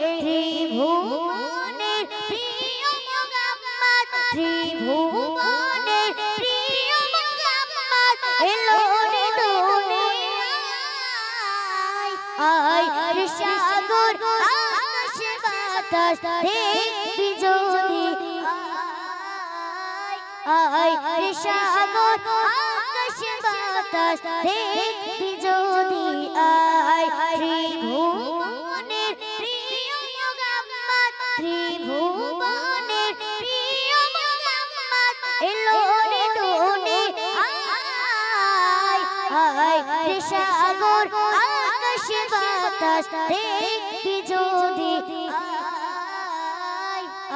ত্রিভুবনের প্রিয় মোহাম্মদ, ত্রিভুবনের প্রিয় মোহাম্মদ এলো রে দুনিয়ায়। আয় রে সাগর আকাশ বাতাস দেখবি যদি, আয় রে সাগর আকাশ বাতাস দেখবি যদি, আয় ত্রিভুবনের প্রিয় মোহাম্মদ, ত্রিভুবনের প্রিয় মোহাম্মদ এলো রে দুনিয়ায়। আয় রে সাগর আকাশ বাতাস দেখবি যদি,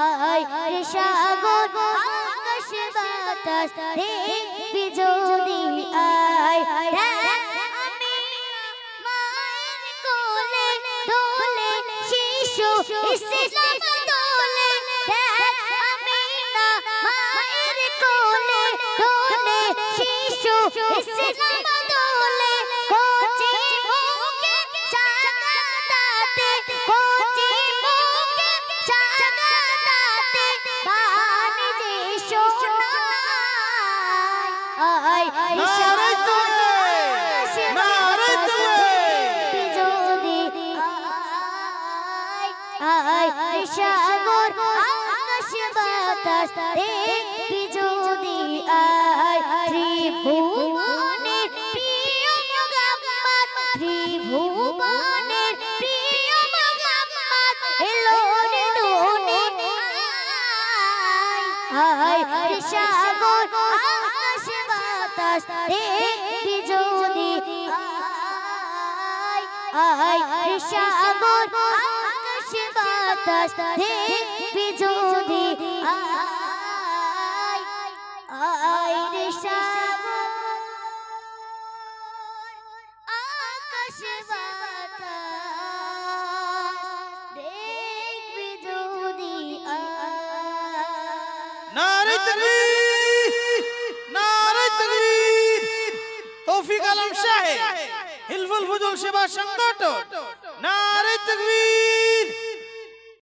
আয় রে সাগর আকাশ বাতাস দেখবি যদি, আয় আমি মায়ের কোলে দোলে শিশু ইসলাম দোলে, আমি না মায়ের কোলে দোলে শিশু ইসলাম দোলে, কচি মুখে চাঁদা দাঁতে, কচি মুখে চাঁদা দাঁতে বাণী যে শোনায়। আয় নারে তুলে, নারে তুলে যদি, আয় সাগর আকাশ বাতাস দেখবি যদি, আয় ত্রিভুবনের প্রিয় মোহাম্মদ, ত্রিভুবনের প্রিয় মোহাম্মদ এলো রে দুনিয়ায়। আয় সাগর আকাশ বাতাস দেখবি যদি, আয় সাগর আকাশ বাতাস দেখবি যদি, আয় রে সাগর আকাশ বাতাস দেখবি যদি, নারে তাকবীর, নারে তাকবীর। তৌফিক আলম সাহেব, হিলফুল ফুজুল সেবা সংগঠন, নারে তাকবীর।